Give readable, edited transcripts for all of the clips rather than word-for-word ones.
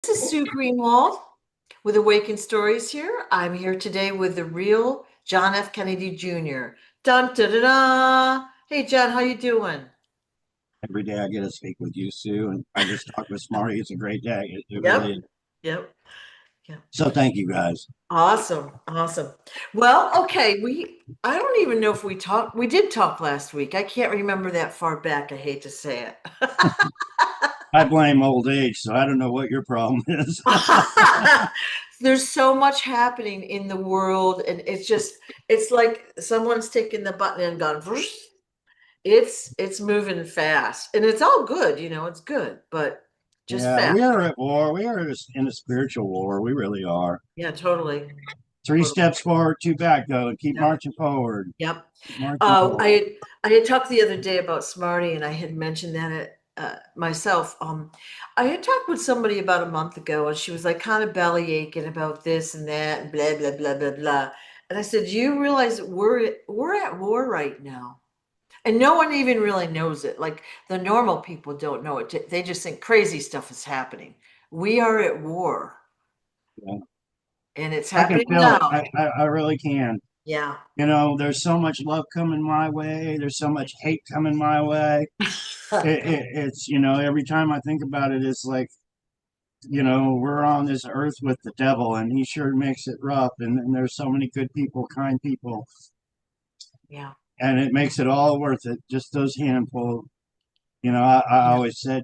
This is Sue Greenwald with Awakened Stories here. I'm here today with the real John F. Kennedy Jr. Dun da da da. Hey John, how you doing? Every day I get to speak with you, Sue, and I just talked with Smarty. It's a great day. It really Yep, is. yep, yep. So thank you guys. Awesome, awesome. Well, okay, I don't even know if we talked. We did talk last week. I can't remember that far back. I hate to say it. I blame old age, so I don't know what your problem is. There's so much happening in the world, and it's like someone's taken the button and gone. Whoosh. It's moving fast, and it's all good, it's good, but just Yeah, fast. we are at war. We are in a spiritual war. We really are. Yeah, totally. Three Totally. steps forward, two back, though, and keep Yep. marching forward. Yep. Keep marching Uh, I forward. had I had talked the other day about Smarty, and I had mentioned that myself. I had talked with somebody about a month ago, and she was like kind of belly aching about this and that, and blah blah blah blah blah. And I said, "Do you realize that we're at war right now?" And no one even really knows it. Like the normal people don't know it. They just think crazy stuff is happening. We are at war, Yeah. and it's I can happening feel it. now. I really can. Yeah. There's so much love coming my way. There's so much hate coming my way. It's every time I think about it, it's like, we're on this earth with the devil, and he sure makes it rough. And there's so many good people, kind people, Yeah. and it makes it all worth it. Just those handful. I Yeah. always said,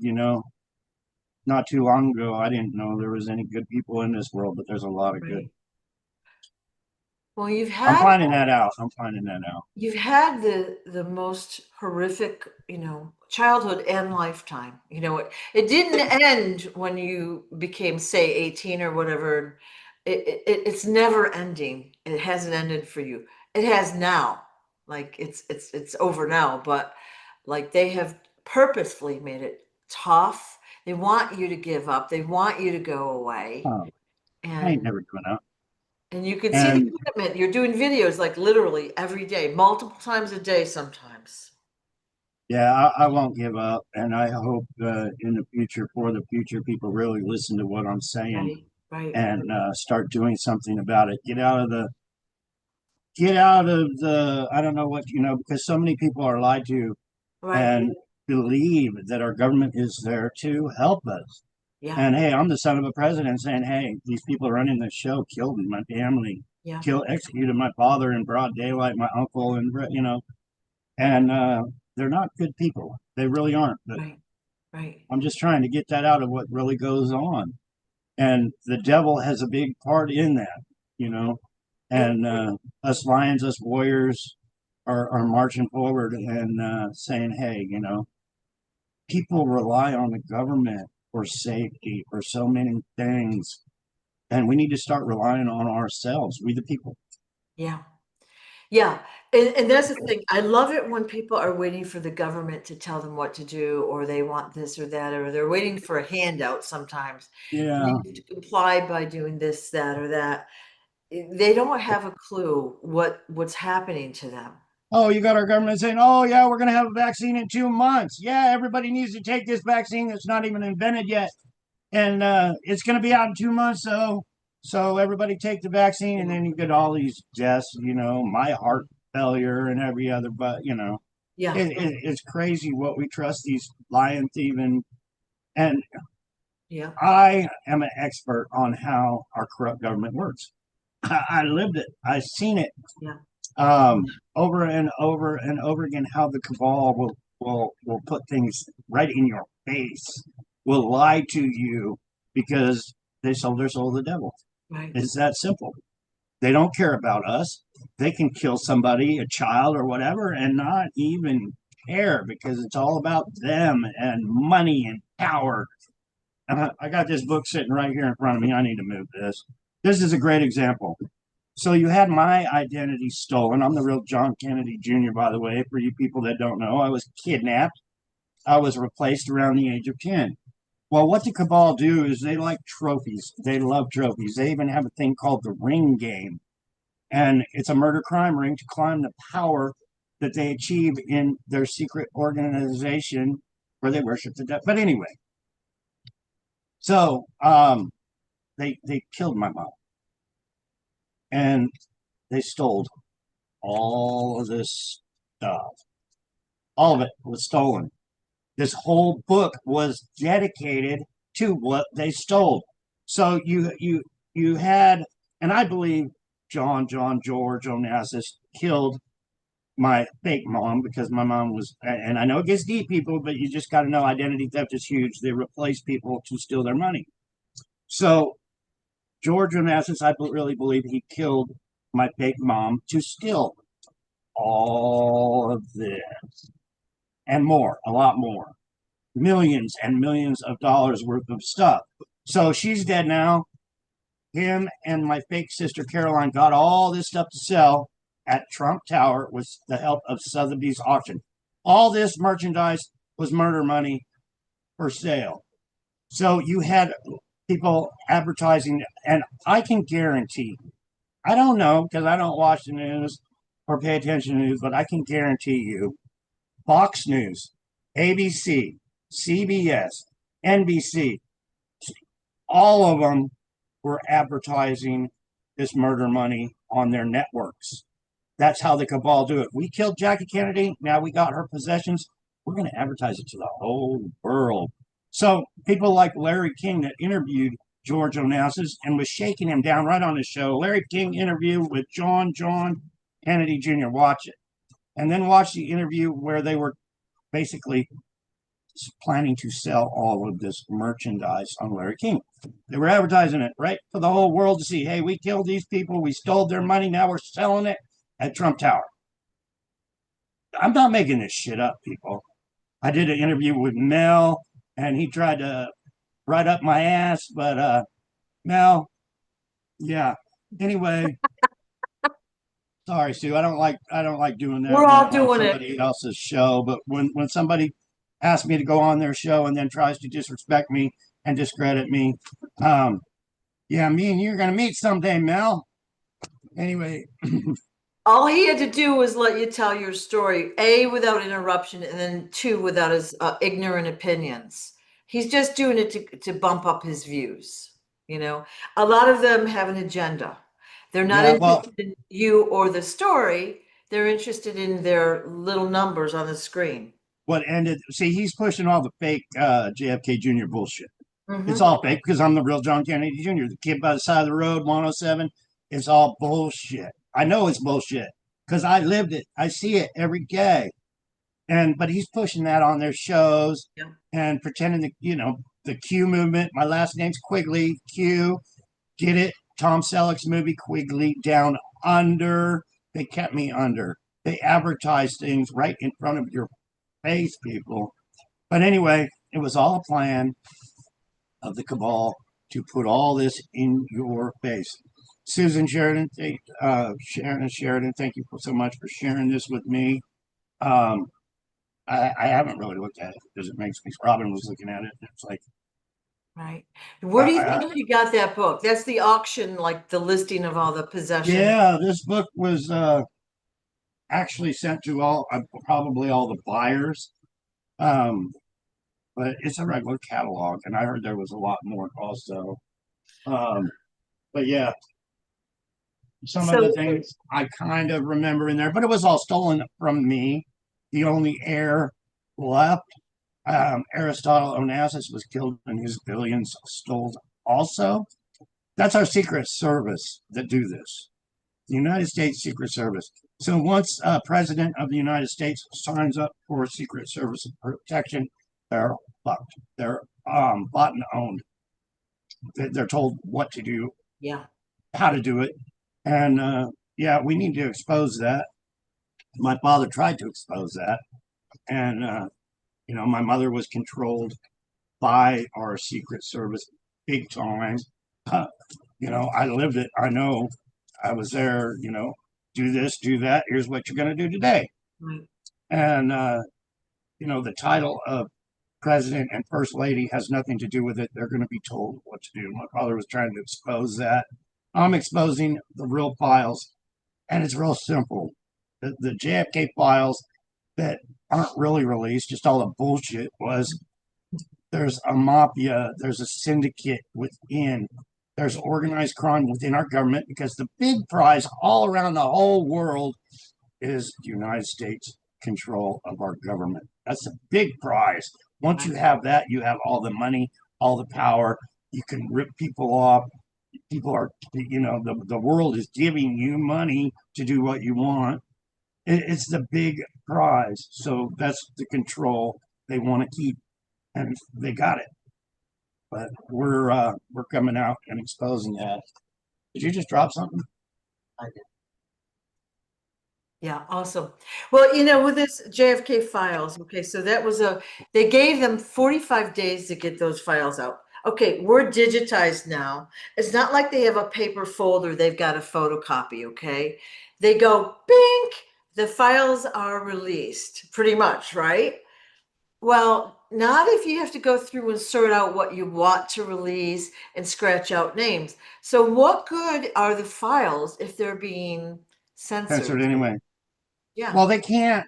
not too long ago, I didn't know there was any good people in this world, but there's a lot of good. Right. Well, I'm finding that out. I'm finding that out. you've had the most horrific, childhood and lifetime. It didn't end when you became, say, 18 or whatever. It's never ending. It hasn't ended for you. It has now. Like it's over now, but like they have purposefully made it tough. They want you to give up. They want you to go away. Oh, I ain't And never doing that. and you can see the And commitment. You're doing videos like literally every day, multiple times a day sometimes. yeah, I won't give up. And I hope in the future, for the future, people really listen to what I'm saying Right, right, and start doing something about it. Get out of the I don't know what, because so many people are lied to right. and believe that our government is there to help us. Yeah, And hey, I'm the son of a president saying, hey, these people running this show killed my family, yeah, executed my father in broad daylight, my uncle, and they're not good people. They really aren't. But right, right. I'm just trying to get that out of what really goes on. And the devil has a big part in that, you know. And And us lions, us warriors are marching forward and saying, hey, people rely on the government for safety, for so many things. And we need to start relying on ourselves, we the people. yeah, yeah. And that's the thing. I love it when people are waiting for the government to tell them what to do, or they want this or that, or they're waiting for a handout sometimes. And Yeah. they have to comply by doing this, that, or that. They don't have a clue what's happening to them. Oh, you got our government saying, oh, yeah, we're going to have a vaccine in 2 months. Yeah, everybody needs to take this vaccine that's not even invented yet. And it's going to be out in 2 months. So everybody take the vaccine. And Yeah, then you get all these deaths, my heart failure and every other, but, yeah, it's crazy what we trust these lion thieving. And yeah, I am an expert on how our corrupt government works. I lived it. I've seen it yeah, over and over and over again. How the cabal will put things right in your face, will lie to you because they sold their soul to the devil. right. It's that simple. They don't care about us. They can kill somebody, a child or whatever, and not even care because it's all about them and money and power. I got this book sitting right here in front of me. I need to move this. This is a great example. So you had my identity stolen. I'm the real John Kennedy Jr., by the way, for you people that don't know. I was kidnapped. I was replaced around the age of 10. Well, what the cabal do is they like trophies. They love trophies. They even have a thing called the ring game. And it's a murder crime ring to climb the power that they achieve in their secret organization where they worship the devil. But anyway, So they killed my mom, and they stole all of this stuff. All of it was stolen. This whole book was dedicated to what they stole. So you had, and I believe George Onassis killed my fake mom because my mom was, and I know it gets deep, people, but you just got to know identity theft is huge. They replace people to steal their money. So George Onassis, I really believe he killed my fake mom to steal all of this and more, a lot more, millions and millions of dollars worth of stuff. So she's dead now. Him and my fake sister Caroline got all this stuff to sell at Trump Tower with the help of Sotheby's auction. All this merchandise was murder money for sale. So you had people advertising, and I can guarantee, I don't know because I don't watch the news or pay attention to the news, but I can guarantee you Fox News, ABC, CBS, NBC, all of them were advertising this murder money on their networks. That's how the cabal do it. We killed Jackie Kennedy. Now we got her possessions. We're going to advertise it to the whole world. So people like Larry King that interviewed George Onassis and was shaking him down right on his show. Larry King interview with John Kennedy Jr. Watch it. And then watch the interview where they were basically planning to sell all of this merchandise on Larry King. They were advertising it right for the whole world to see. Hey, we killed these people. We stole their money. Now we're selling it at Trump Tower. I'm not making this shit up, people. I did an interview with Mel, and he tried to write up my ass, but Mel, yeah. Anyway, sorry, Sue. I don't like doing that We're when all I'm on doing it. somebody else's show. But when somebody asks me to go on their show and then tries to disrespect me and discredit me, yeah, me and you're gonna meet someday, Mel. Anyway, All he had to do was let you tell your story, A, without interruption, and then two, without his ignorant opinions. He's just doing it to bump up his views. You know, a lot of them have an agenda. They're not yeah, well, interested in you or the story. They're interested in their little numbers on the screen. what ended? See, he's pushing all the fake JFK Jr. bullshit. It's Hmm. all fake because I'm the real John Kennedy Jr., the kid by the side of the road, 107. It's all bullshit. I know it's bullshit because I lived it. I see it every day. And but he's pushing that on their shows Yeah. and pretending that, the Q movement. My last name's Quigley. Q, get it? Tom Selleck's movie Quigley Down Under. They kept me under. They advertised things right in front of your face, people. But anyway, it was all a plan of the cabal to put all this in your face. Susan Sheridan, Sharon Sheridan, thank you so much for sharing this with me. Um, I haven't really looked at it because it makes me. Robin was looking at it. And it's like, Right. Where do you I, think he got that book? That's the auction, like the listing of all the possessions. yeah, this book was actually sent to probably all the buyers. Um, but it's a regular catalog, and I heard there was a lot more also. Um, but yeah, some of the So, things I kind of remember in there, but it was all stolen from me. The only heir left, Aristotle Onassis, was killed and his billions stole also. That's our Secret Service that do this. The United States Secret Service. So once a president of the United States signs up for Secret Service protection, they're fucked. They're bought and owned. They're told what to do, yeah. how to do it, and yeah, we need to expose that. My father tried to expose that, and my mother was controlled by our Secret Service big time. I lived it. I know. I was there. Do this, do that. Here's what you're going to do today. Right. And the title of president and first lady has nothing to do with it. They're going to be told what to do. My father was trying to expose that. I'm exposing the real files, and it's real simple. The JFK files that aren't really released, just all the bullshit, was there's a mafia, there's a syndicate within, there's organized crime within our government, because the big prize all around the whole world is the United States control of our government. That's a big prize. Once you have that, you have all the money, all the power. You can rip people off. People are, the world is giving you money to do what you want. It's the big prize. So that's the control they want to keep, and they got it. But we're coming out and exposing that. Did you just drop something? I did. Yeah, awesome. Well, with this JFK files, okay, so they gave them 45 days to get those files out. Okay, we're digitized now. It's not like they have a paper folder they've got to photocopy, okay? They go, bink, the files are released, pretty much, right? Well, not if you have to go through and sort out what you want to release and scratch out names. So what good are the files if they're being Censored censored? anyway. Yeah, Well, they can't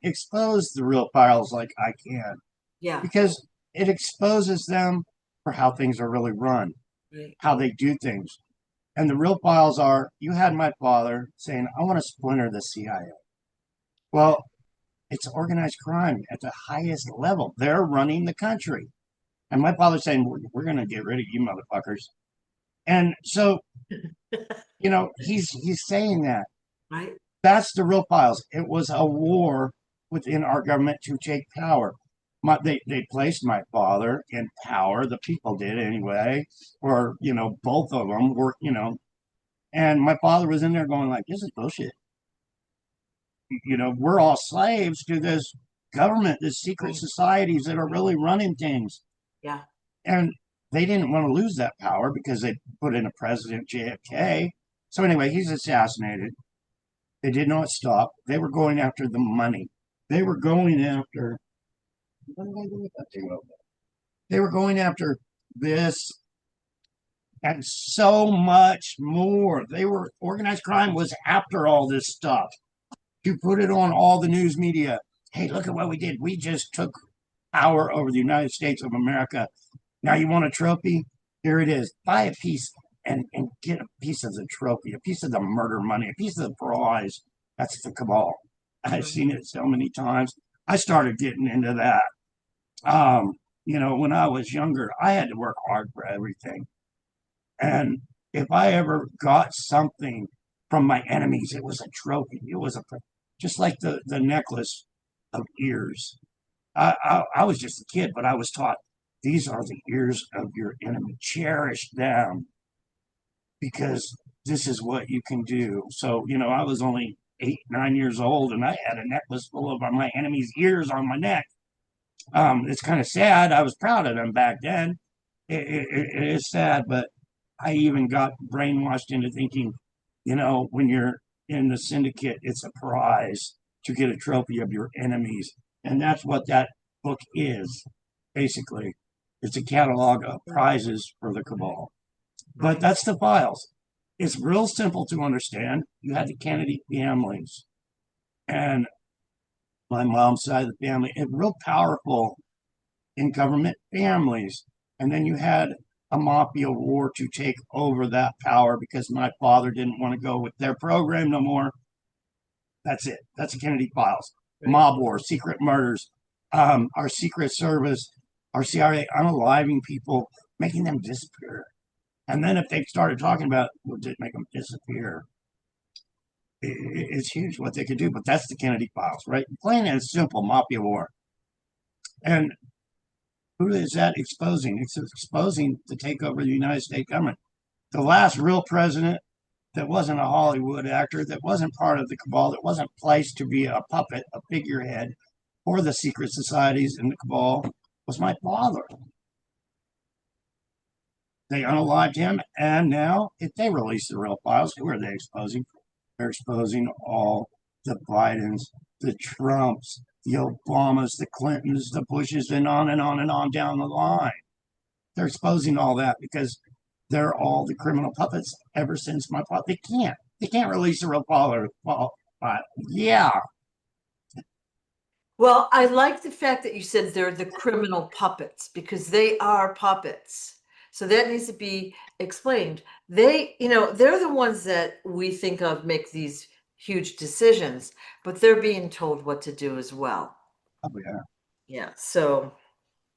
expose the real files like I can, yeah, because it exposes them for how things are really run, right. how they do things. And the real files are, you had my father saying, I want to splinter the CIA. Well, it's organized crime at the highest level. They're running the country. And my father's saying, we're going to get rid of you motherfuckers. And so, he's saying that. Right. That's the real files. It was a war within our government to take power. They placed my father in power. The people did anyway, or both of them were. And my father was in there going like, "This is bullshit." We're all slaves to this government, this secret societies that are really running things. Yeah. And they didn't want to lose that power because they put in a president, JFK. So anyway, he's assassinated. They did not stop. They were going after the money. They were going after. What did I do with that thing over there? They were going after this and so much more. They were organized crime was after all this stuff. To put it on all the news media. Hey, look at what we did. We just took power over the United States of America. Now you want a trophy? Here it is. Buy a piece and get a piece of the trophy, a piece of the murder money, a piece of the prize. That's the cabal. I've seen it so many times. I started getting into that. When I was younger, I had to work hard for everything. And if I ever got something from my enemies, it was a trophy. It was just like the necklace of ears. I was just a kid, but I was taught these are the ears of your enemy. Cherish them because this is what you can do. So, I was only 8, 9 years old, and I had a necklace full of my enemy's ears on my neck. It's kind of sad. I was proud of them back then. It is sad, but I even got brainwashed into thinking, when you're in the syndicate, it's a prize to get a trophy of your enemies. And that's what that book is, basically. It's a catalog of prizes for the cabal. But that's the files. It's real simple to understand. You had the Kennedy families and my mom's side of the family, and real powerful in government families. And then you had a mafia war to take over that power because my father didn't want to go with their program no more. That's it. That's the Kennedy files. Right. Mob war, secret murders, our secret service, our CIA unaliving people, making them disappear. And then if they started talking about what did make them disappear, it's huge what they could do. But that's the Kennedy files, right? Plain and simple mafia war. And who is that exposing? It's exposing the takeover of the United States government. The last real president that wasn't a Hollywood actor, that wasn't part of the cabal, that wasn't placed to be a puppet, a figurehead for the secret societies in the cabal, was my father. They unalived him, and now if they release the real files, who are they exposing? They're exposing all the Bidens, the Trumps, the Obamas, the Clintons, the Bushes, and on and on and on down the line. They're exposing all that because they're all the criminal puppets ever since my father. They can't release a real file. Yeah. Well, I like the fact that you said they're the criminal puppets because they are puppets. So that needs to be explained. They're the ones that we think of make these huge decisions, but they're being told what to do as well. Oh, yeah. Yeah. So,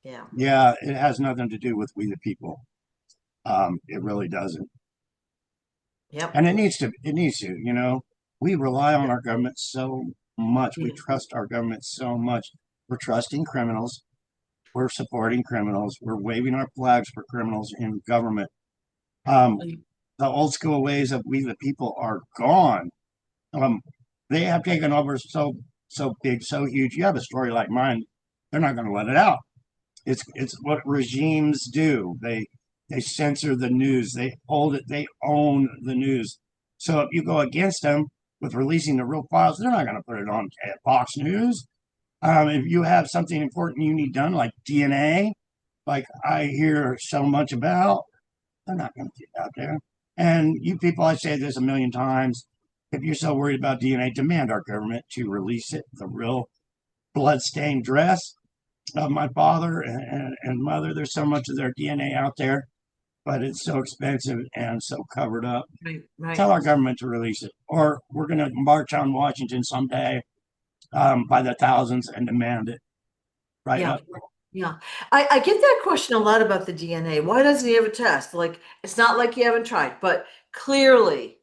yeah. Yeah, it has nothing to do with we the people. It really doesn't. Yep. And it needs to. We rely on our government so much. We Yeah. trust our government so much. We're trusting criminals. We're supporting criminals. We're waving our flags for criminals in government. Um, the old school ways of we the people are gone. Um, they have taken over so big, so huge. You have a story like mine, they're not going to let it out. It's what regimes do. They censor the news. They hold it. They own the news. So if you go against them with releasing the real files, they're not going to put it on Fox News. If you have something important you need done, like DNA, like I hear so much about, they're not going to get out there. And you people, I say this a million times. If you're so worried about DNA, demand our government to release it, the real blood-stained dress of my father and mother. There's so much of their DNA out there, but it's so expensive and so covered up. Right. Right. Tell our government to release it, or we're going to march on Washington someday by the thousands and demand it right Yeah. up. Yeah. I get that question a lot about the DNA. Why doesn't he have a test? Like, it's not like you haven't tried, but clearly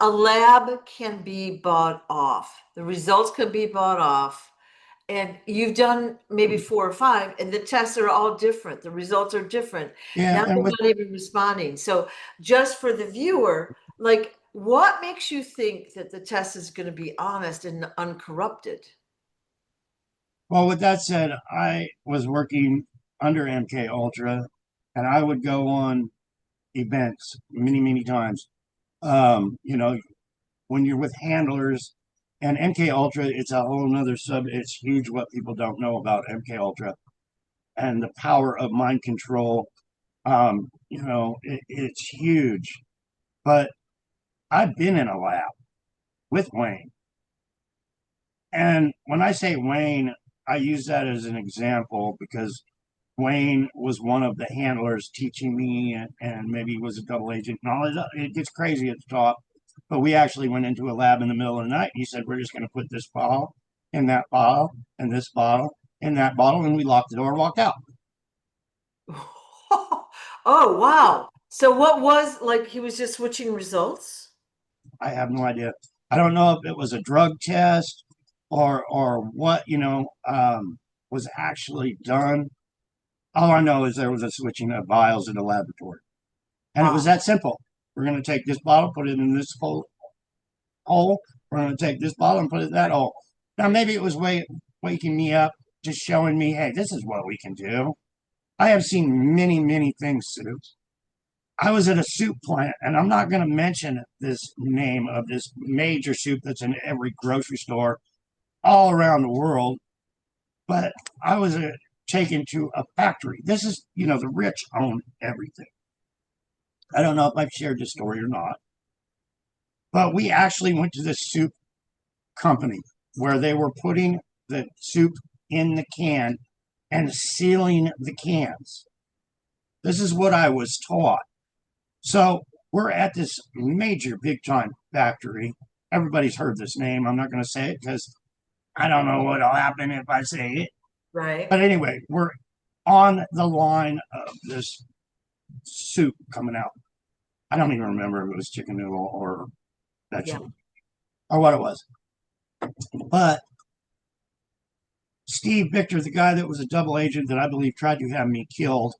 a lab can be bought off. The results can be bought off. And you've done maybe four or five, and the tests are all different. The results are different. Yeah, Now and they're with not even responding. So, just for the viewer, like, what makes you think that the test is going to be honest and uncorrupted? with that said, I was working under MK Ultra, and I would go on events many times. When you're with handlers and MK Ultra, it's a whole nother sub. It's huge what people don't know about MK Ultra and the power of mind control. It's huge. But I've been in a lab with Wayne, and when I say Wayne, I use that as an example because Wayne was one of the handlers teaching me, and maybe he was a double agent and all that. It gets crazy at the top. But we actually went into a lab in the middle of the night. He said, we're just going to put this bottle in that bottle and this bottle in that bottle. And we locked the door and walked out. Oh, wow. So, what was like he was just switching results? I have no idea. I don't know if it was a drug test or what, was actually done. All I know is there was a switching of vials in the laboratory. And it was Wow. that simple. We're going to take this bottle, put it in this hole. We're going to take this bottle and put it in that hole. Now, maybe it was waking me up, just showing me, hey, this is what we can do. I have seen many things, Sue. I was at a soup plant, and I'm not going to mention this name of this major soup that's in every grocery store all around the world, but I was taken to a factory. This is, the rich own everything. I don't know if I've shared this story or not, but we actually went to this soup company where they were putting the soup in the can and sealing the cans. This is what I was taught. So we're at this major big time factory. Everybody's heard this name. I'm not going to say it because I don't know what'll happen if I say it. Right. But anyway, we're on the line of this soup coming out. I don't even remember if it was chicken noodle or Yeah. vegetable or what it was. But Steve Victor, the guy that was a double agent that I believe tried to have me killed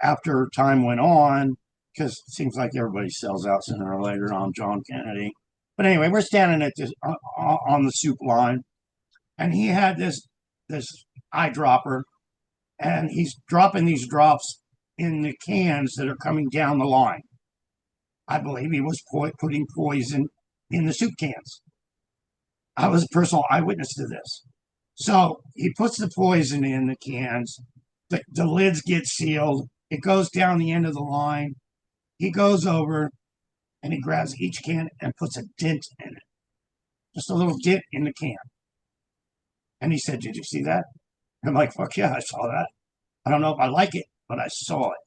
after time went on, because it seems like everybody sells out sooner or later. I'm John Kennedy. But anyway, we're standing at this on the soup line, and he had this eyedropper, and he's dropping these drops in the cans that are coming down the line. I believe he was putting poison in the soup cans. I was a personal eyewitness to this. So he puts the poison in the cans. The lids get sealed. It goes down the end of the line. He goes over and he grabs each can and puts a dent in it. Just a little dent in the can. And he said, "Did you see that?" I'm like, "Fuck yeah, I saw that. I don't know if I like it, but I saw it."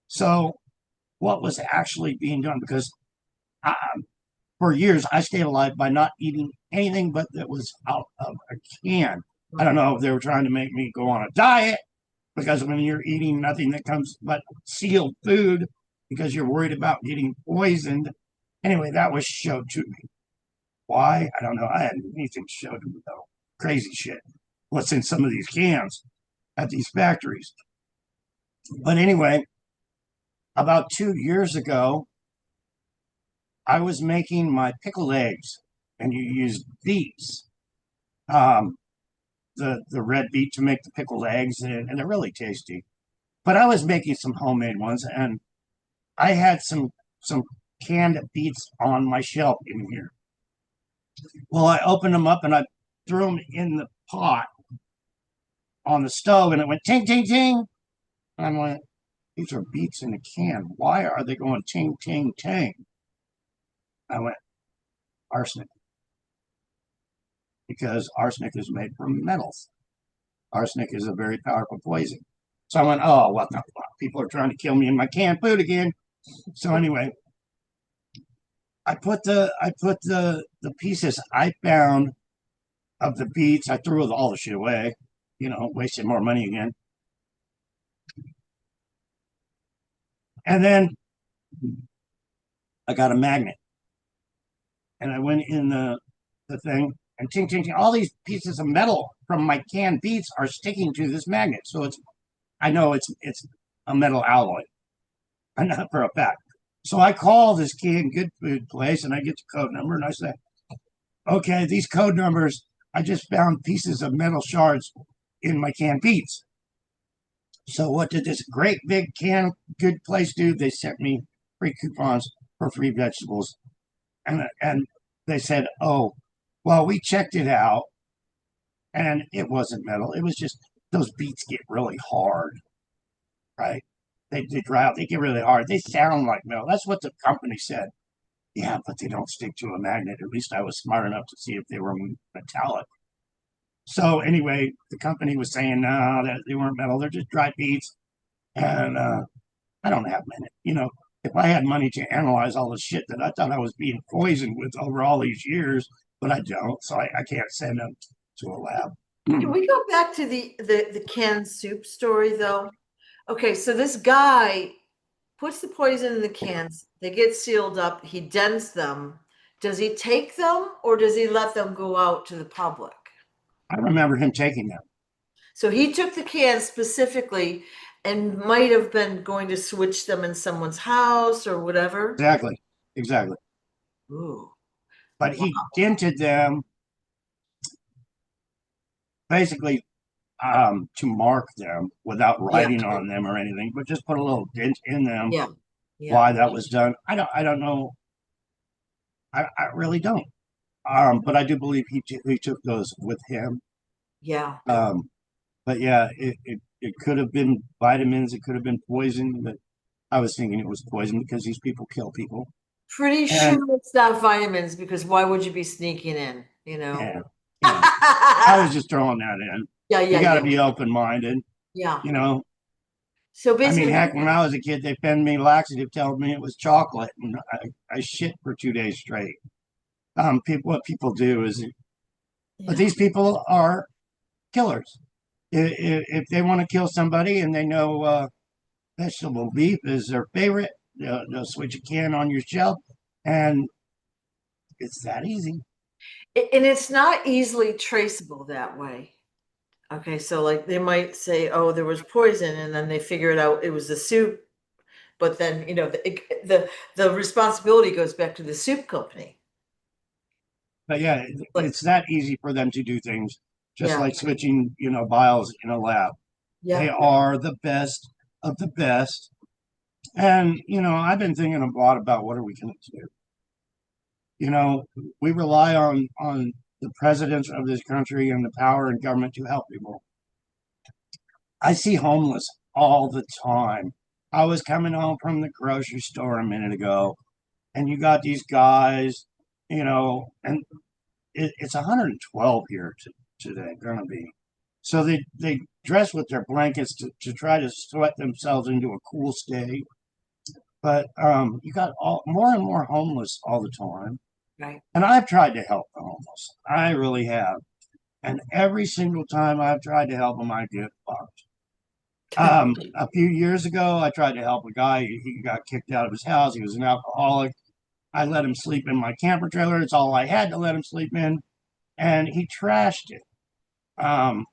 So what was actually being done? Because I, for years I stayed alive by not eating anything but that was out of a can. I don't know if they were trying to make me go on a diet, because when you're eating nothing that comes but sealed food because you're worried about getting poisoned. Anyway, that was showed to me. Why? I don't know. I had anything showed to me though. Crazy shit. What's in some of these cans at these factories. But anyway, about 2 years ago, I was making my pickled eggs, and you use beets, um, the red beet to make the pickled eggs, and they're really tasty. But I was making some homemade ones, and I had some canned beets on my shelf in here. Well, I opened them up and I threw them in the pot on the stove, and it went ting ting ting. And I'm like, these are beets in a can. Why are they going ting ting ting? I went, arsenic, because arsenic is made from metals. Arsenic is a very powerful poison. So I went, oh, what the fuck? People are trying to kill me in my canned food again. So anyway, I put the pieces I found of the beets. I threw all the shit away, wasted more money again. And then I got a magnet, and I went in the thing, and ting ting ting. All these pieces of metal from my canned beets are sticking to this magnet. So I know it's a metal alloy. I know for a fact. So I call this canned good food place, and I get the code number, and I say, okay, these code numbers, I just found pieces of metal shards in my canned beets. So what did this great big canned good place do? They sent me free coupons for free vegetables. And they said, oh, well, we checked it out, and it wasn't metal. It was just those beets get really hard, right? They dry out, they get really hard. They sound like metal. That's what the company said. Yeah, but they don't stick to a magnet. At least I was smart enough to see if they were metallic. So anyway, the company was saying, no, that they weren't metal. They're just dry beets. And I don't have money. If I had money to analyze all the shit that I thought I was being poisoned with over all these years, but I don't. So I can't send them to a lab. Can we go back to the canned soup story though? Okay, so this guy puts the poison in the cans. They get sealed up. He dents them. Does he take them or does he let them go out to the public? I remember him taking them. So he took the cans specifically and might have been going to switch them in someone's house or whatever. Exactly. Ooh. But he dented them basically to mark them without writing on them or anything, but just put a little dent in them. Yeah. Why that was done, I don't know. I really don't. But I do believe he took those with him. Yeah. But yeah, it could have been vitamins. It could have been poison. But I was thinking it was poison because these people kill people. Pretty And sure it's not vitamins because why would you be sneaking in, yeah, I was just throwing that in. Yeah, You got to yeah. be open minded. Yeah. I So mean, basically, heck, when I was a kid, they fed me laxative, telling me it was chocolate, and I shit for 2 days straight. What people do is, but these people are killers. If they want to kill somebody and they know vegetable beef is their favorite, they'll switch a can on your shelf, and it's that easy. and it's not easily traceable that way. Okay, so like they might say, oh, there was poison, and then they figure it out it was the soup, but then the responsibility goes back to the soup company. But yeah, Like, it's that easy for them to do things, just yeah, like switching, vials in a lab. They yeah, are the best of the best. And, I've been thinking a lot about what are we going to do? We rely on the presidents of this country and the power and government to help people. I see homeless all the time. I was coming home from the grocery store a minute ago, and you got these guys, and it's 112 here today, gonna be. So they dress with their blankets to try to sweat themselves into a cool state. But you got more and more homeless all the time. Right. And I've tried to help the homeless. I really have. And every single time I've tried to help them, I get fucked. A few years ago, I tried to help a guy. He got kicked out of his house. He was an alcoholic. I let him sleep in my camper trailer. It's all I had to let him sleep in. And he trashed it. Um,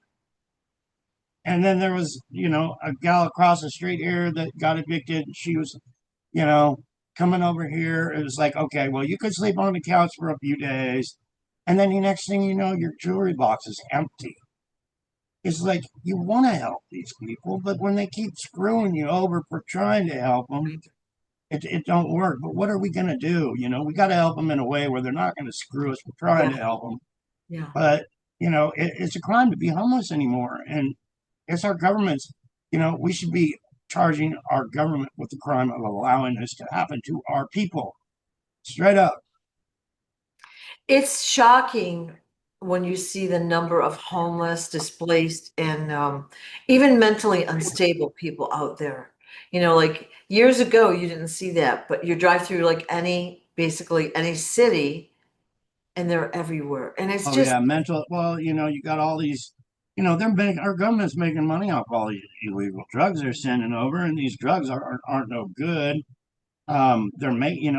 and then there was, a gal across the street here that got evicted. She was, you know, coming over here. It was like, okay, well, you could sleep on the couch for a few days. And then the next thing you know, your jewelry box is empty. It's like you want to help these people, but when they keep screwing you over for trying to help them, it don't work. But what are we going to do? We got to help them in a way where they're not going to screw us for trying Yeah. to help them. Yeah. But, it's a crime to be homeless anymore. And it's our government's, we should be charging our government with the crime of allowing this to happen to our people. Straight up. It's shocking when you see the number of homeless, displaced, and even mentally unstable people out there. Like years ago, you didn't see that, but you drive through like basically any city, and they're everywhere. And it's Oh just, yeah, mental. Well, you got all these. They're making our government's making money off all these illegal drugs they're sending over, and these drugs aren't no good. They're making.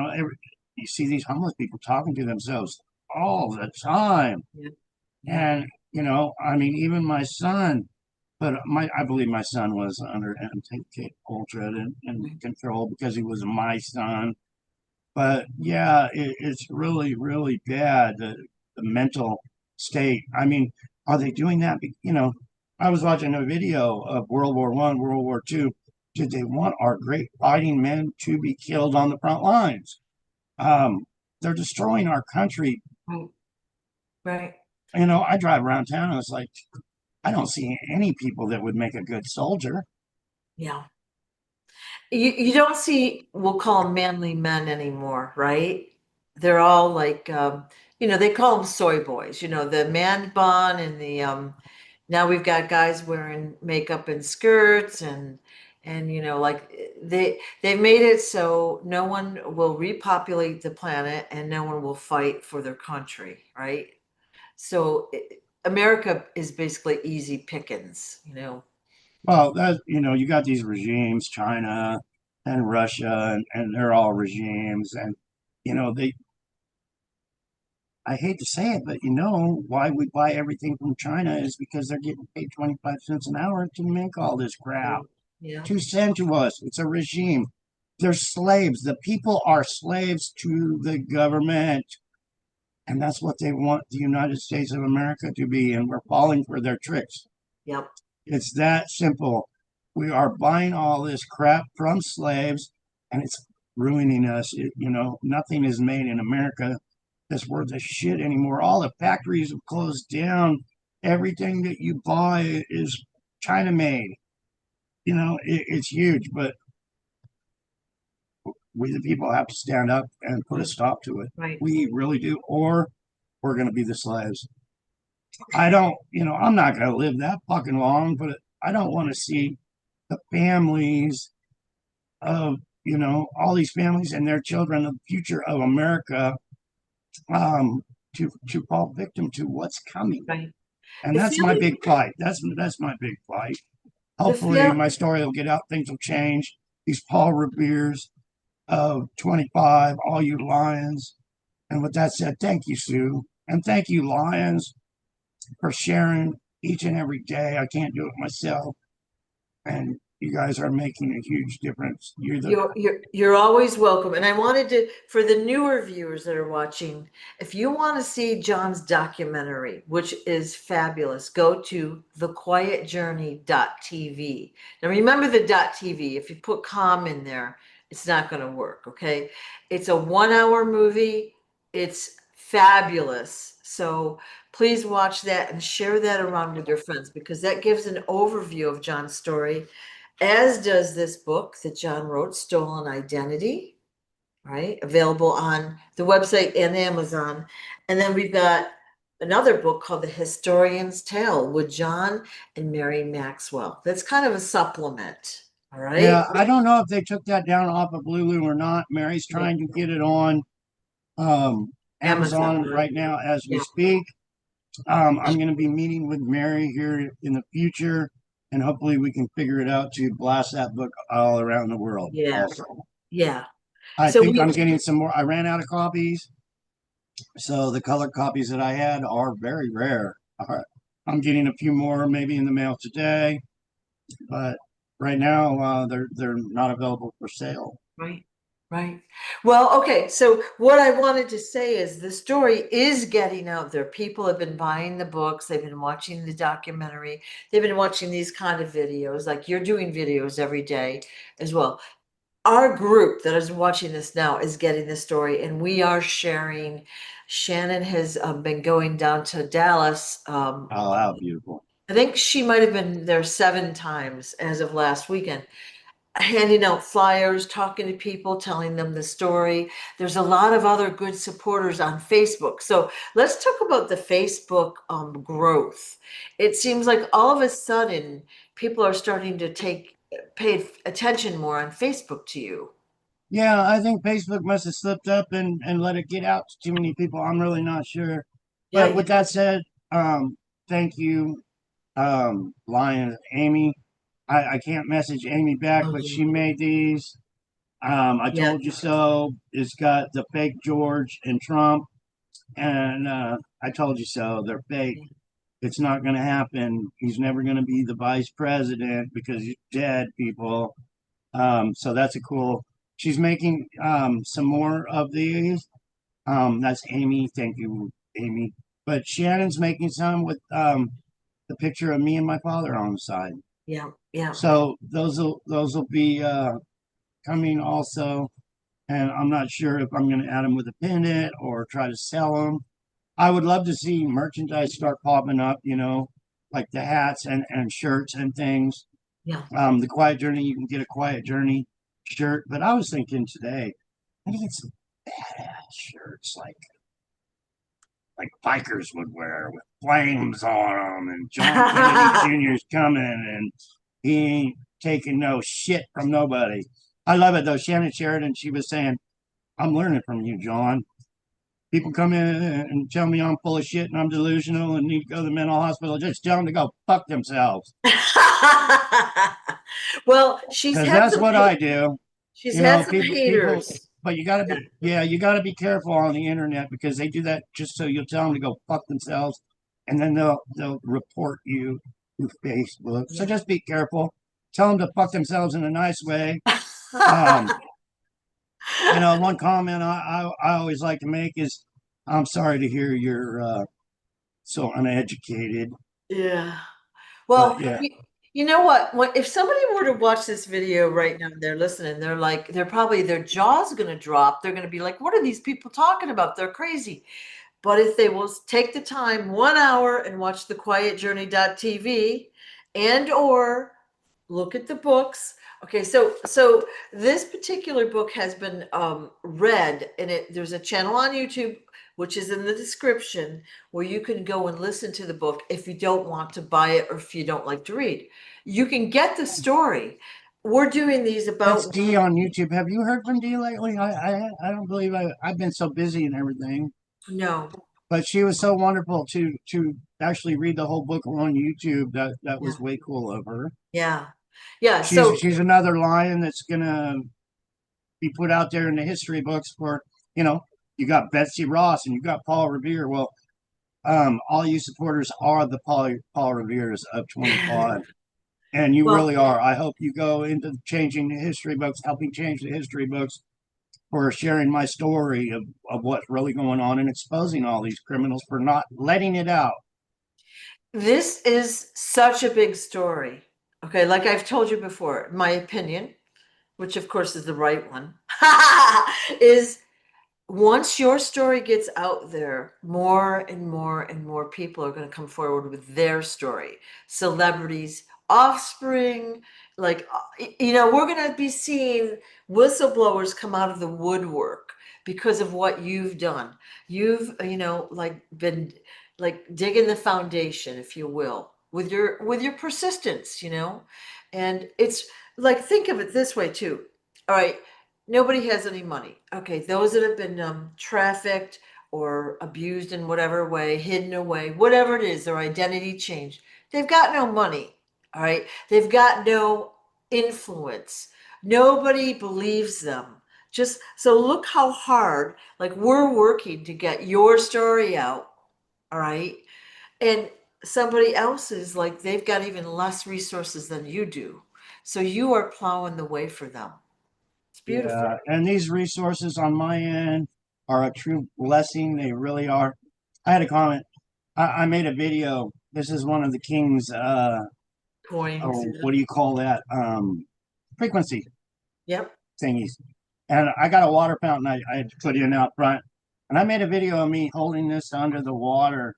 You see these homeless people talking to themselves all the time, yeah, yeah, and I mean, even my son. But I believe my son was under MK Ultra and control because he was my son. But yeah, it's really, really bad, the mental state. I mean, are they doing that? I was watching a video of World War I, World War II. Did they want our great fighting men to be killed on the front lines? They're destroying our country. right, right. I drive around town and it's like, I don't see any people that would make a good soldier. Yeah. You don't see, we'll call them manly men anymore, right? They're all like, they call them soy boys, the man bun and now we've got guys wearing makeup and skirts and like they've made it so no one will repopulate the planet and no one will fight for their country, right? So America is basically easy pickings. Well, you got these regimes, China and Russia, and they're all regimes. And, they, I hate to say it, but why we buy everything from China is because they're getting paid 25 cents an hour to make all this crap. Yeah. To send to us. It's a regime. They're slaves. The people are slaves to the government. And that's what they want the United States of America to be. And we're falling for their tricks. Yep. It's that simple. We are buying all this crap from slaves and it's ruining us. Nothing is made in America that's worth a shit anymore. All the factories have closed down. Everything that you buy is China made. It's huge, but we the people have to stand up and put a stop to it. Right. We really do, or we're going to be the slaves. I don't, I'm not going to live that fucking long, but I don't want to see the families of, all these families and their children, the future of America, um, to fall victim to what's coming. Right. And The that's my feeling, big fight. That's my big fight. the Hopefully, feel, my story will get out. Things will change. These Paul Revere's of 25, all you lions. And with that said, thank you, Sue. And thank you, Lions, for sharing each and every day. I can't do it myself. And you guys are making a huge difference. you're always welcome. And I wanted to, for the newer viewers that are watching, if you want to see John's documentary, which is fabulous, go to thequietjourney.tv. Now remember the .tv. If you put com in there, it's not going to work. Okay. It's a 1 hour movie. It's fabulous. So please watch that and share that around with your friends because that gives an overview of John's story, as does this book that John wrote, Stolen Identity, right? Available on the website and Amazon. And then we've got another book called The Historian's Tale with John and Mary Maxwell. That's kind of a supplement. All right. Yeah, I don't know if they took that down off of Lulu or not. Mary's Yeah. trying to get it on um, Amazon Amazon. right now as we Yeah. speak. I'm going to be meeting with Mary here in the future, and hopefully we can figure it out to blast that book all around the world. Yeah. Also, Yeah. I So think we, I'm getting some more. I ran out of copies, so the colored copies that I had are very rare. I'm getting a few more maybe in the mail today, but right now they're not available for sale. right, right. Well, okay. So what I wanted to say is the story is getting out there. People have been buying the books. They've been watching the documentary. They've been watching these kind of videos. Like you're doing videos every day as well. Our group that is watching this now is getting the story, and we are sharing. Shannon has been going down to Dallas. Oh, how beautiful! I think she might have been there 7 times as of last weekend, handing out flyers, talking to people, telling them the story. There's a lot of other good supporters on Facebook. So let's talk about the Facebook growth. It seems like all of a sudden people are starting to pay attention more on Facebook to you. Yeah, I think Facebook must have slipped up and let it get out to too many people. I'm really not sure. Yeah, But yeah. with that said, thank you, Lion Amy. I can't message Amy back, but she made these. I Yeah. told you so. It's got the fake George and Trump, and I told you so. They're fake. It's not going to happen. He's never going to be the vice president because he's dead, people. So that's a cool. She's making some more of these. That's Amy. Thank you, Amy. But Shannon's making some with the picture of me and my father on the side. Yeah, yeah, So those will be coming also. And I'm not sure if I'm going to add them with a pendant or try to sell them. I would love to see merchandise start popping up. Like the hats and shirts and things. yeah. The Quiet Journey, you can get a Quiet Journey shirt. But I was thinking today, I need some badass shirts like bikers would wear with flames on them. And John Kennedy Jr. is coming and he ain't taking no shit from nobody. I love it though. Shannon Sheridan, she was saying, I'm learning from you, John. People come in and tell me I'm full of shit and I'm delusional and need to go to the mental hospital. Just tell them to go fuck themselves. Well, she's Because had that's some what I do. she's had some People, haters. but you got to Yeah, be, yeah, you got to be careful on the internet because they do that just so you'll tell them to go fuck themselves, and then they'll report you to Facebook. So yeah. just be careful. Tell them to fuck themselves in a nice way. Um, one comment I always like to make is, I'm sorry to hear you're so uneducated, Yeah. but Well, yeah, you know what? If somebody were to watch this video right now, they're listening, they're like, they're probably their jaws going to drop. They're going to be like, what are these people talking about? They're crazy. But if they will take the time 1 hour and watch the quietjourney.tv and or look at the books. Okay, so this particular book has been read, and there's a channel on YouTube which is in the description where you can go and listen to the book if you don't want to buy it or if you don't like to read. You can get the story. We're doing these that's about D on YouTube. Have you heard from D lately? I don't believe I've been so busy and everything. no, But she was so wonderful to actually read the whole book on YouTube. That yeah, was way cool of her. yeah, yeah. She's another lion that's gonna be put out there in the history books for you know you got Betsy Ross and you got Paul Revere. Well, all you supporters are the Paul Reveres of 25, and you Well, really are. I hope you go into changing the history books, helping change the history books for sharing my story of what's really going on and exposing all these criminals for not letting it out. this is such a big story. Okay, like I've told you before, my opinion, which of course is the right one, is once your story gets out there, more and more and more people are going to come forward with their story. Celebrities, offspring, like, we're going to be seeing whistleblowers come out of the woodwork because of what you've done. You've, like, been like digging the foundation, if you will, with your persistence, and it's like, think of it this way too. All right, nobody has any money. Okay, those that have been trafficked or abused in whatever way, hidden away, whatever it is, their identity changed. They've got no money. All right, they've got no influence. Nobody believes them. Just so look how hard, like, we're working to get your story out, all right? And somebody else is like, they've got even less resources than you do. So you are plowing the way for them. It's beautiful. Yeah, and these resources on my end are a true blessing. They really are. I had a comment. I made a video. This is one of the king's Coins. oh, what do you call that? Frequency Yep. thingies. And I got a water fountain I had to put in out front. And I made a video of me holding this under the water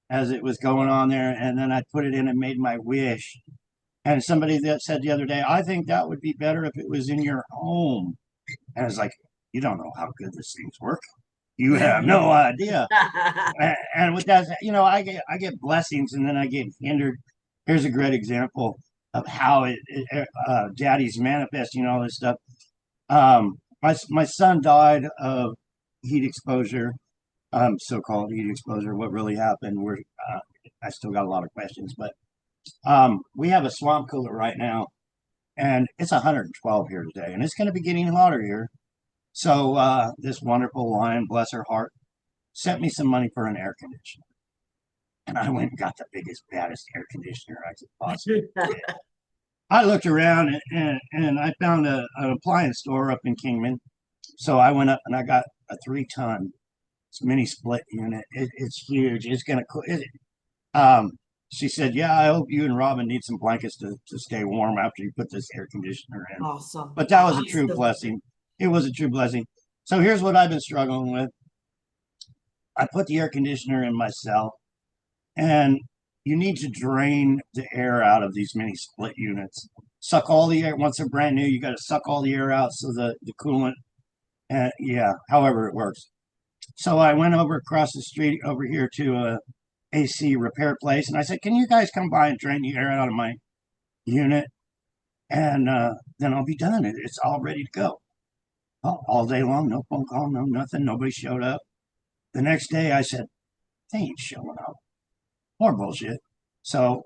as it was going on there. And then I put it in and made my wish. And somebody that said the other day, I think that would be better if it was in your home. And it's like, you don't know how good this thing's work. You have no idea. And with that, I get blessings and then I get hindered. Here's a great example of how daddy's manifesting all this stuff. My son died of heat exposure, so-called heat exposure. What really happened? I still got a lot of questions, but we have a swamp cooler right now, and it's 112 here today, and it's going to be getting hotter here. So this wonderful lion, bless her heart, sent me some money for an air conditioner, and I went and got the biggest, baddest air conditioner I could possibly get. I looked around and I found an appliance store up in Kingman. So I went up and I got a 3-ton mini split unit. It's huge. It's gonna. Um, she said, "Yeah, I hope you and Robin need some blankets to stay warm after you put this air conditioner in." Awesome. But that was a true Awesome. blessing. It was a true blessing. So here's what I've been struggling with. I put the air conditioner in myself, and you need to drain the air out of these mini split units. Suck all the air once they're brand new. You got to suck all the air out so the coolant. Yeah, however it works. So I went over across the street over here to a AC repair place, and I said, "Can you guys come by and drain the air out of my unit, and then I'll be done. It's all ready to go." All day long, no phone call, no nothing. Nobody showed up. The next day, I said, "They ain't showing up. More bullshit." So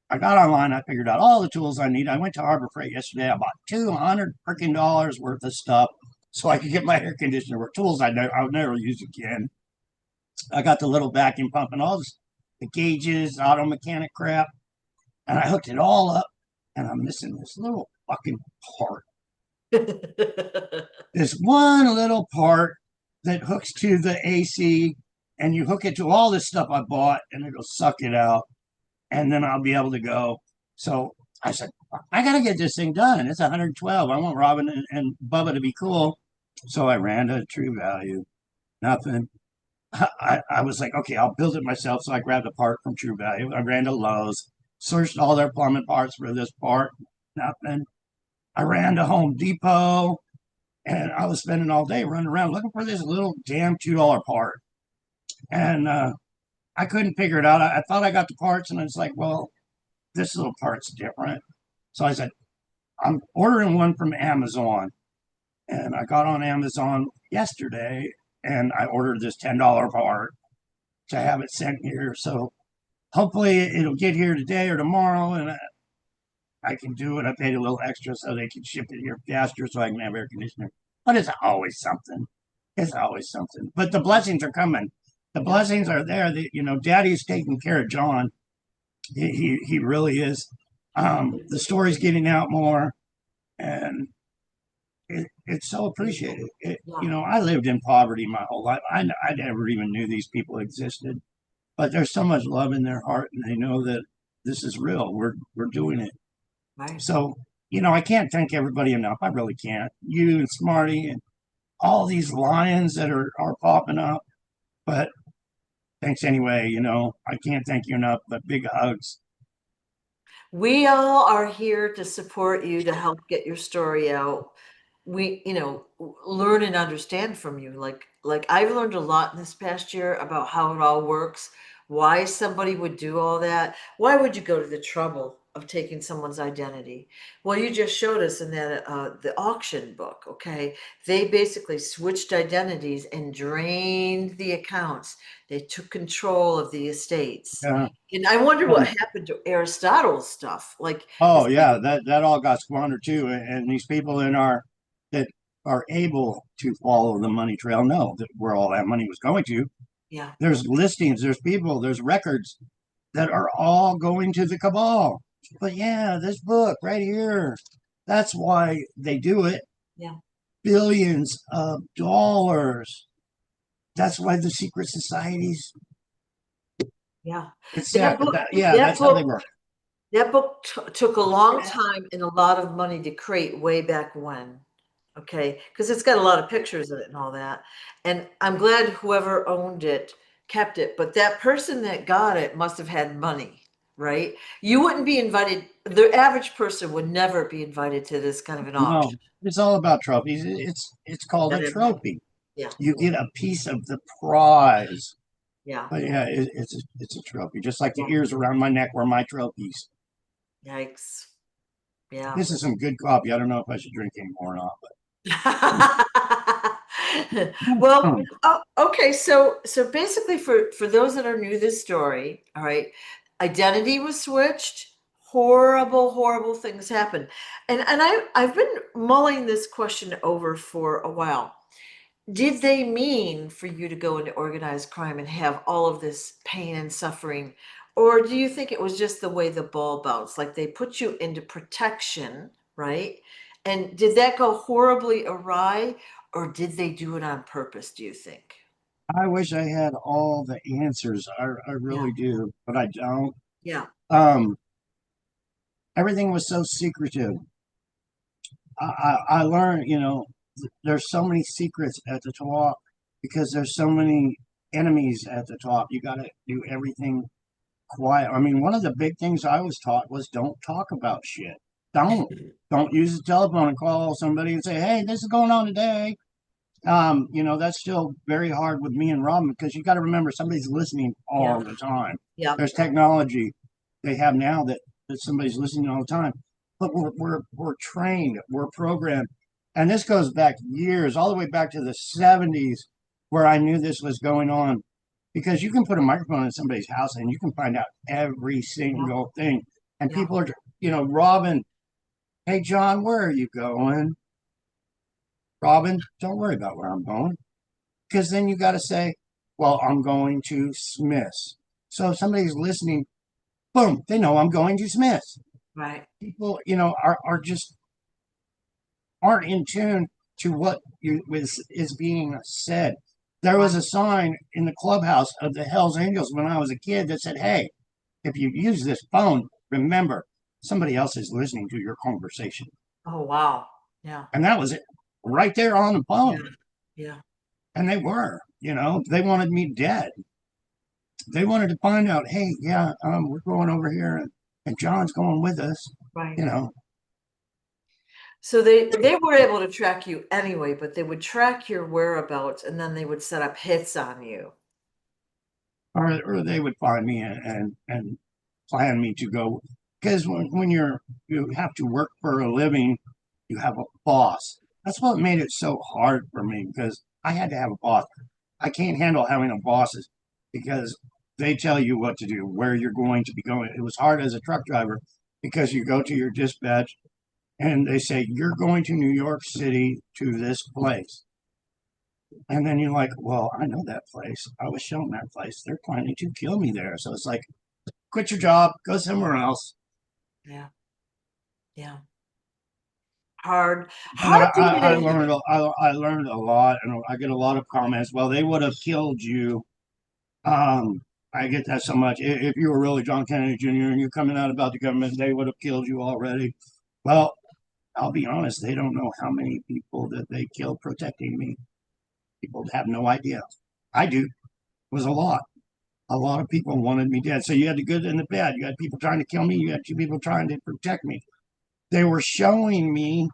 I got online. I figured out all the tools I need. I went to Harbor Freight yesterday. I bought $200 worth of stuff so I could get my air conditioner work. Tools I'll never use again. I got the little vacuum pump and all this, the gauges, auto mechanic crap, and I hooked it all up. And I'm missing this little fucking part. This one little part that hooks to the AC, and you hook it to all this stuff I bought, and it'll suck it out, and then I'll be able to go. So I said, I got to get this thing done. It's 112. I want Robin and Bubba to be cool. So I ran to True Value. Nothing. I was like, okay, I'll build it myself. So I grabbed a part from True Value. I ran to Lowe's, searched all their plumbing parts for this part. Nothing. I ran to Home Depot, and I was spending all day running around looking for this little damn $2 part. And I couldn't figure it out. I thought I got the parts, and it's like, well, this little part's different. So I said, I'm ordering one from Amazon. And I got on Amazon yesterday, and I ordered this $10 part to have it sent here. So hopefully it'll get here today or tomorrow, and I can do it. I paid a little extra so they can ship it here faster so I can have air conditioner. But it's always something. It's always something. But the blessings are coming. The blessings are there. Daddy's taking care of John. He really is. The story's getting out more, and it's so appreciated. I lived in poverty my whole life. I never even knew these people existed, but there's so much love in their heart, and they know that this is real. We're doing it. Right. So I can't thank everybody enough. I really can't. You and Smarty and all these lions that are popping up, but thanks anyway. I can't thank you enough. But big hugs. We all are here to support you, to help get your story out. We, learn and understand from you. Like I've learned a lot in this past year about how it all works. why somebody would do all that. Why would you go to the trouble of taking someone's identity? Well, you just showed us in that the auction book, okay? They basically switched identities and drained the accounts. They took control of the estates. Yeah. And I wonder what happened to Aristotle's stuff. Like, Oh is yeah, that all got squandered too. And these people in our that are able to follow the money trail know that where all that money was going to. yeah, There's listings, there's people, there's records that are all going to the cabal. But yeah, this book right here, that's why they do it. yeah, Billions of dollars. That's why the secret societies. yeah. It's That that, book, that yeah, that that's how they book work. That book took a long time and a lot of money to create way back when. Okay, because it's got a lot of pictures of it and all that. And I'm glad whoever owned it kept it, but that person that got it must have had money, right? You wouldn't be invited, the average person would never be invited to this kind of an No, auction. it's all about trophies. It's called a That is- trophy. Yeah, You get a piece of the prize. yeah, But yeah, it's a trophy, just like the yeah. ears around my neck were my trophies. Yikes. Yeah. This is some good coffee. I don't know if I should drink any more or not, Well, but okay, so basically for those that are new to this story, all right, identity was switched, horrible things happened. And I've been mulling this question over for a while. Did they mean for you to go into organized crime and have all of this pain and suffering? Or do you think it was just the way the ball bounced? Like they put you into protection, right? And did that go horribly awry, or did they do it on purpose, do you think? I wish I had all the answers. I Yeah, really do, but I don't. yeah, Um, Everything was so secretive. I learned, there's so many secrets at the top because there's so many enemies at the top. You got to do everything quiet. I mean, one of the big things I was taught was don't talk about shit. Don't. Don't use the telephone and call somebody and say, hey, this is going on today. That's still very hard with me and Robin because you got to remember somebody's listening yeah, all the time. yeah, There's technology they have now that somebody's listening all the time. But we're trained, we're programmed. And this goes back years, all the way back to the 70s, where I knew this was going on. Because you can put a microphone in somebody's house and you can find out every yeah, single thing. And yeah, people are, Robin, hey, John, where are you going? Robin, don't worry about where I'm going. Because then you got to say, well, I'm going to Smith's. So if somebody's listening, boom, they know I'm going to Smith's. right. People, are just aren't in tune to what is being said. There was Right. a sign in the clubhouse of the Hells Angels when I was a kid that said, hey, if you use this phone, remember somebody else is listening to your conversation. Oh, wow. Yeah, And that was it right there on the yeah, phone. yeah, And they were, they wanted me dead. They wanted to find out, hey, yeah, we're going over here and John's going with us, right. you know, So they were able to track you anyway, but they would track your whereabouts and then they would set up hits on you. or they would find me and plan me to go. Because when you have to work for a living, you have a boss. That's what made it so hard for me because I had to have a boss. I can't handle having a bosses because they tell you what to do, where you're going to be going. It was hard as a truck driver because you go to your dispatch and they say, you're going to New York City to this place. And then you're like, well, I know that place. I was shown that place. They're planning to kill me there. So it's like, quit your job, go somewhere else. Yeah, yeah. Hard, But hard to get in. I learned a lot, and I get a lot of comments. Well, they would have killed you. I get that so much. If you were really John Kennedy Jr. and you're coming out about the government, they would have killed you already. Well, I'll be honest, they don't know how many people that they killed protecting me. People have no idea. I do. It was a lot. A lot of people wanted me dead. So you had the good and the bad. You had people trying to kill me. You had two people trying to protect me. They were showing me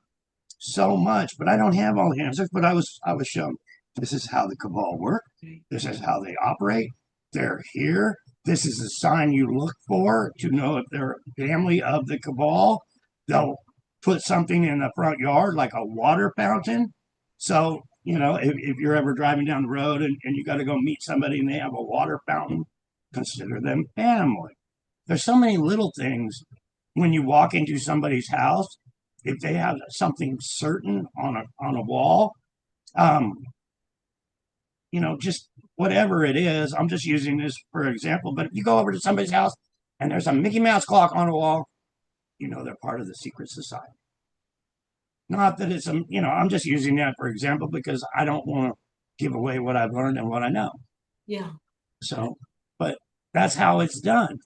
so much, but I don't have all the answers. But I was shown this is how the cabal work. This is how they operate. They're here. This is a sign you look for to know if they're family of the cabal. They'll put something in the front yard, like a water fountain. So, if you're ever driving down the road and you got to go meet somebody and they have a water fountain, consider them family. There's so many little things when you walk into somebody's house. If they have something certain on a wall, um, just whatever it is. I'm just using this for example. But if you go over to somebody's house and there's a Mickey Mouse clock on a wall, they're part of the secret society. Not that it's I'm just using that for example because I don't want to give away what I've learned and what I know. Yeah. So, but that's how it's done.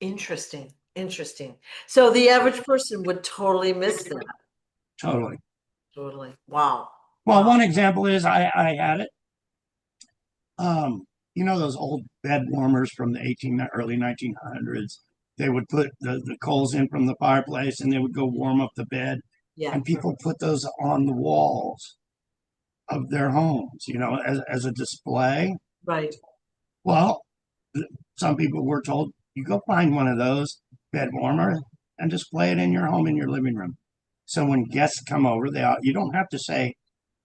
Interesting. Interesting. So the average person would totally miss that. Totally. Totally. Wow. Well, Wow. one example is I had it. Those old bed warmers from the early 1900s. They would put the coals in from the fireplace and they would go warm up the bed. Yeah. And people put those on the walls of their homes, as a display. Right. Well, some people were told, you go find one of those bed warmers and display it in your home, in your living room. So when guests come over, you don't have to say,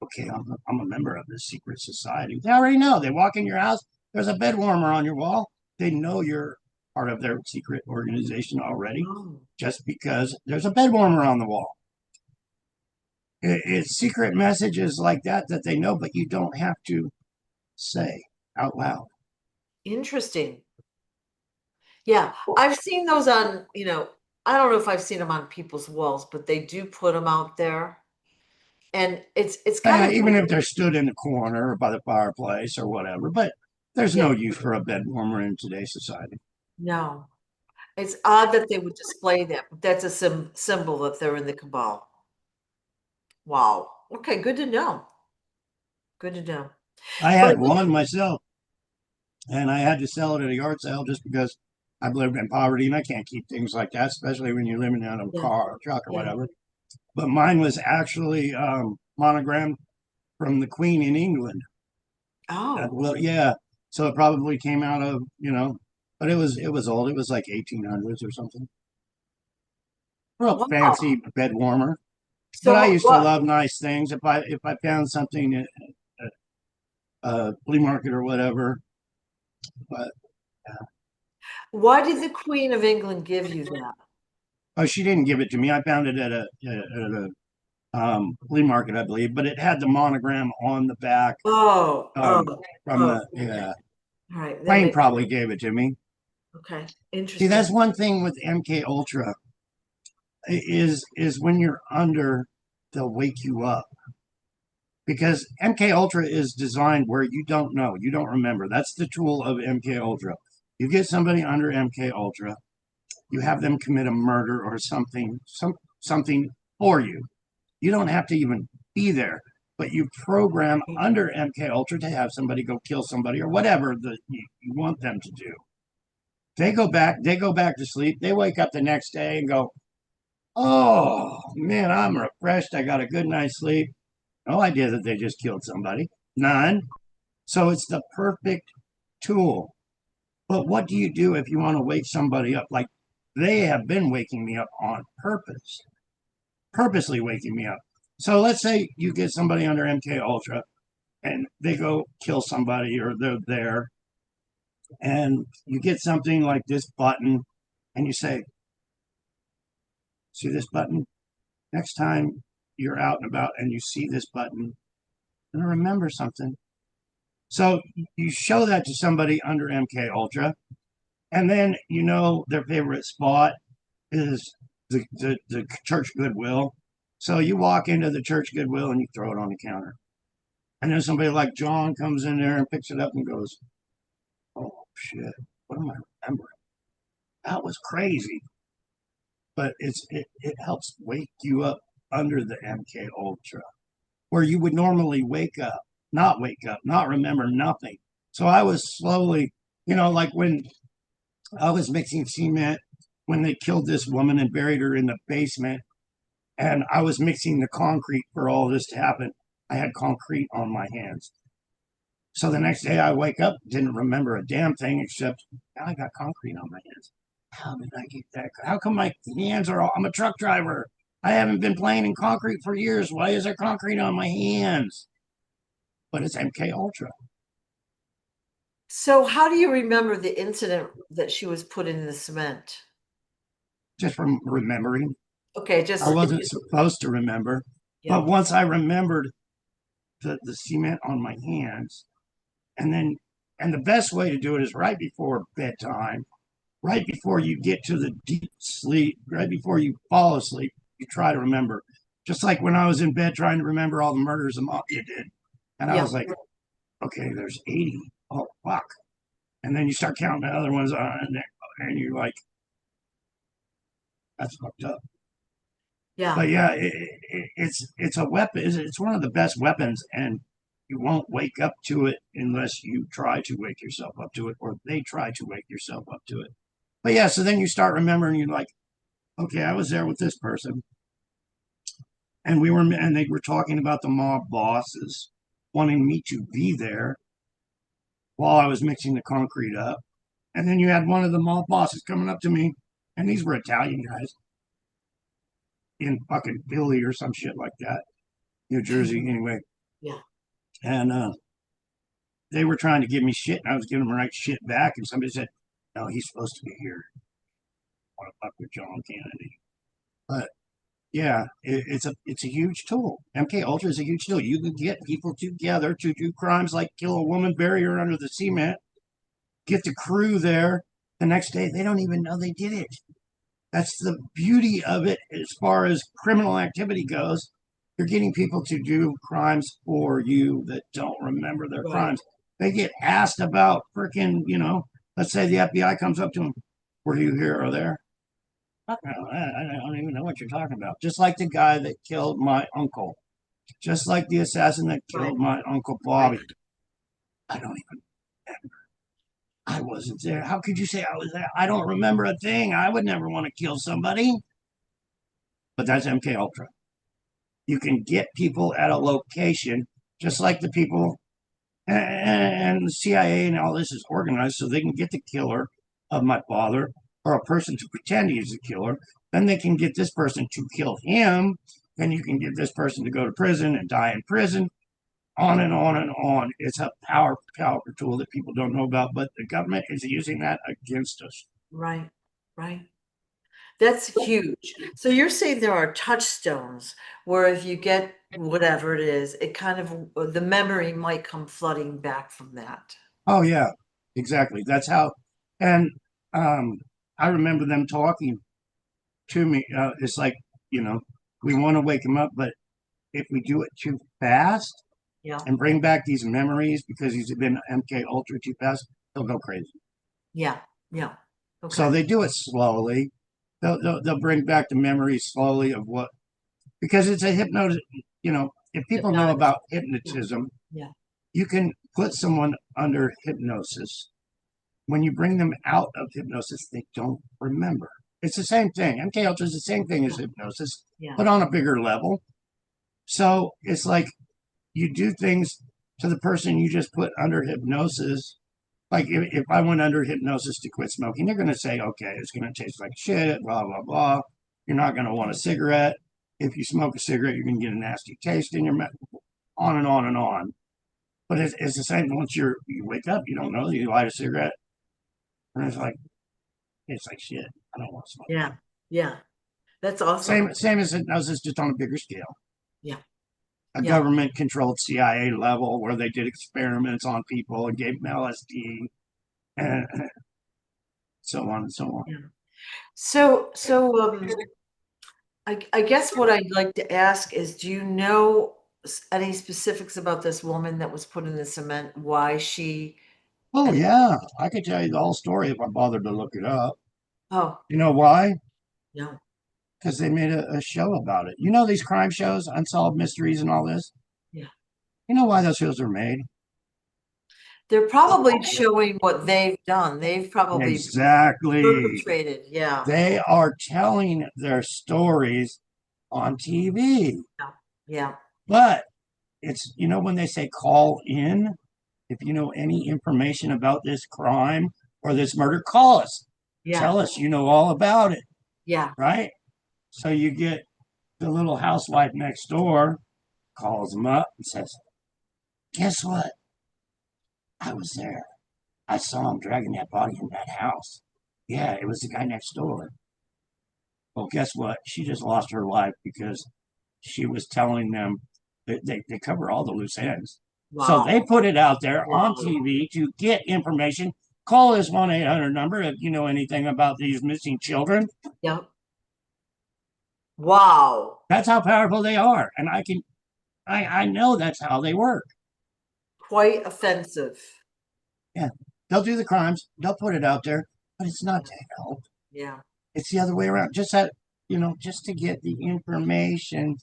okay, I'm a member of this secret society. They already know. They walk in your house, there's a bed warmer on your wall. They know you're part of their secret organization already, just because there's a bed warmer on the wall. It's secret messages like that they know, but you don't have to say out loud. Interesting. Yeah, I've seen those on, I don't know if I've seen them on people's walls, but they do put them out there. And it's kind of even if they're stood in the corner or by the fireplace or whatever, but there's no use for a bed warmer in today's society. No. It's odd that they would display that, but that's a symbol that they're in the cabal. Wow. Okay, good to know. Good to know. I But had one myself, and I had to sell it at a yard sale just because I've lived in poverty and I can't keep things like that, especially when you're living out of a car or truck or whatever. But mine was actually monogrammed from the Queen in England. Oh, well, yeah. So it probably came out of but it was old. It was like 1800s or something. Real wow. fancy bed warmer. But I So used to love nice things. If I found something at a flea market or whatever, but why did the Queen of England give you that? oh, she didn't give it to me. I found it at a flea market, I believe, but it had the monogram on the back. Oh, From the yeah. All right. Wayne probably gave it to me. Okay. See, Interesting. that's one thing with MK Ultra is when you're under, they'll wake you up. Because MK Ultra is designed where you don't know, you don't remember. That's the tool of MK Ultra. You get somebody under MK Ultra, you have them commit a murder or something for you. You don't have to even be there, but you program under MK Ultra to have somebody go kill somebody or whatever you want them to do. They go back to sleep. They wake up the next day and go, oh man, I'm refreshed. I got a good night's sleep. No idea that they just killed somebody. None. So it's the perfect tool. But what do you do if you want to wake somebody up? Like they have been waking me up on purpose, purposely waking me up. So let's say you get somebody under MK Ultra and they go kill somebody or they're there and you get something like this button and you say, see this button? Next time you're out and about and you see this button, you're gonna remember something. So you show that to somebody under MK Ultra, and then their favorite spot is the church Goodwill. So you walk into the church Goodwill and you throw it on the counter. And then somebody like John comes in there and picks it up and goes, oh shit, what am I remembering? That was crazy. But it helps wake you up under the MK Ultra, where you would normally wake up, not remember nothing. So I was slowly, like when I was mixing cement when they killed this woman and buried her in the basement, and I was mixing the concrete for all this to happen. I had concrete on my hands. So the next day I wake up, didn't remember a damn thing except now I got concrete on my hands. How did I get that? How come my hands are all, I'm a truck driver. I haven't been playing in concrete for years. Why is there concrete on my hands? But it's MK Ultra. So how do you remember the incident that she was put in the cement? Just from remembering. Okay, I just wasn't supposed to remember. yeah, But once I remembered the cement on my hands, and then, and the best way to do it is right before bedtime, right before you get to the deep sleep, right before you fall asleep, you try to remember. Just like when I was in bed trying to remember all the murders the mafia did. And I yeah, was like, okay, there's 80. Oh, fuck. And then you start counting the other ones on, and you're like, that's fucked up. yeah, But yeah, it's a weapon. It's one of the best weapons, and you won't wake up to it unless you try to wake yourself up to it, or they try to wake yourself up to it. But yeah, so then you start remembering. You're like, okay, I was there with this person, and they were talking about the mob bosses wanting me to be there while I was mixing the concrete up. And then you had one of the mob bosses coming up to me, and these were Italian guys in fucking Philly or some shit like that, New Jersey, anyway. yeah. And they were trying to give me shit, and I was giving them right shit back. And somebody said, "No, he's supposed to be here. I want to fuck with John Kennedy." But yeah, it's a huge tool. MK Ultra is a huge tool. You can get people together to do crimes like kill a woman, bury her under the cement, get the crew there. The next day, they don't even know they did it. That's the beauty of it as far as criminal activity goes. You're getting people to do crimes for you that don't remember their Right. crimes. They get asked about freaking, let's say the FBI comes up to them, were you here or there? Fuck no, I don't even know what you're talking about. Just like the guy that killed my uncle, just like the assassin that Right. killed my uncle Right. Bobby. I don't even I wasn't there. How could you say I was there? I don't remember a thing. I would never want to kill somebody. But that's MK Ultra. You can get people at a location, just like the people and the CIA and all this is organized so they can get the killer of my father or a person to pretend he's the killer. Then they can get this person to kill him. Then you can get this person to go to prison and die in prison. On and on and on. It's a powerful tool that people don't know about, but the government is using that against us. Right. Right. That's huge. So you're saying there are touchstones where if you get whatever it is, it kind of the memory might come flooding back from that. Oh yeah, exactly. That's how. And um, I remember them talking to me. It's like you know, we want to wake them up, but if we do it too fast Yeah. and bring back these memories because he's been MK Ultra too fast, they'll go crazy. Yeah. Yeah. So Okay. they do it slowly. They'll bring back the memories slowly of what because it's a hypnosis. If people know Hypnotic. about Yeah. hypnotism, Yeah. you can put someone under hypnosis. When you bring them out of hypnosis, they don't remember. It's the same thing. MK Ultra is the same thing as Yeah. hypnosis, Yeah. but on a bigger level. So it's like you do things to the person you just put under hypnosis. Like if I went under hypnosis to quit smoking, they're going to say, okay, it's going to taste like shit, blah, blah, blah. You're not going to want a cigarette. If you smoke a cigarette, you're going to get a nasty taste in your mouth, on and on and on. But it's the same once you wake up, you don't know, you light a cigarette, and it's like shit. I don't want to smoke Yeah. again. Yeah. That's awesome. Same as hypnosis, just on a bigger scale. Yeah. A Yeah. government controlled CIA level where they did experiments on people and gave them LSD and so on and so on. Yeah. So I guess what I'd like to ask is, do you know any specifics about this woman that was put in the cement? Why she Oh and yeah, I could tell you the whole story if I bothered to look it up. oh You know why? no. Because they made a show about it. You know these crime shows, Unsolved Mysteries and all this? Yeah. You know why those shows are made? They're probably showing what they've done. They've probably Exactly. perpetrated. Yeah. They are telling their stories on TV. Yeah. Yeah. But it's, when they say call in, if you know any information about this crime or this murder, call us. Yeah. Tell us you know all about it, Yeah. right? So you get the little housewife next door calls them up and says, "Guess what? I was there. I saw him dragging that body in that house. Yeah, it was the guy next door." Well, guess what? She just lost her life because she was telling them that they cover all the loose ends. So Wow. they put it out there on Wow. TV to get information. Call this 1-800 number if you know anything about these missing children. Yep. Wow. That's how powerful they are. And I know that's how they work. Quite offensive. Yeah. They'll do the crimes, they'll put it out there, but it's not to help. Yeah. It's the other way around. Just that, just to get the information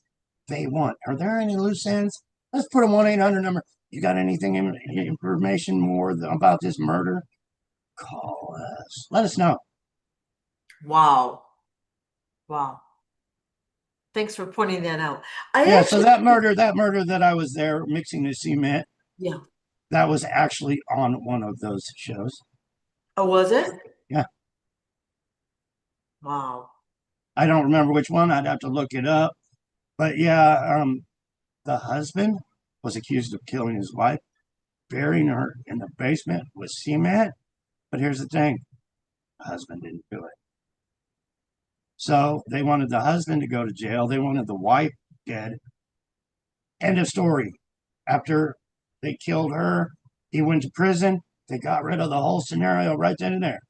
they want. Are there any loose ends? Let's put a 1-800 number. You got anything information more about this murder? Call us. Let us know. Wow. Wow. Thanks for pointing that out. I Yeah, so actually, that murder that I was there mixing the cement, yeah. that was actually on one of those shows. Oh, was it? Yeah. Wow. I don't remember which one. I'd have to look it up. But yeah, the husband was accused of killing his wife, burying her in the basement with cement. But here's the thing, the husband didn't do it. So they wanted the husband to go to jail. They wanted the wife dead. End of story. After they killed her, he went to prison. They got rid of the whole scenario right then and there.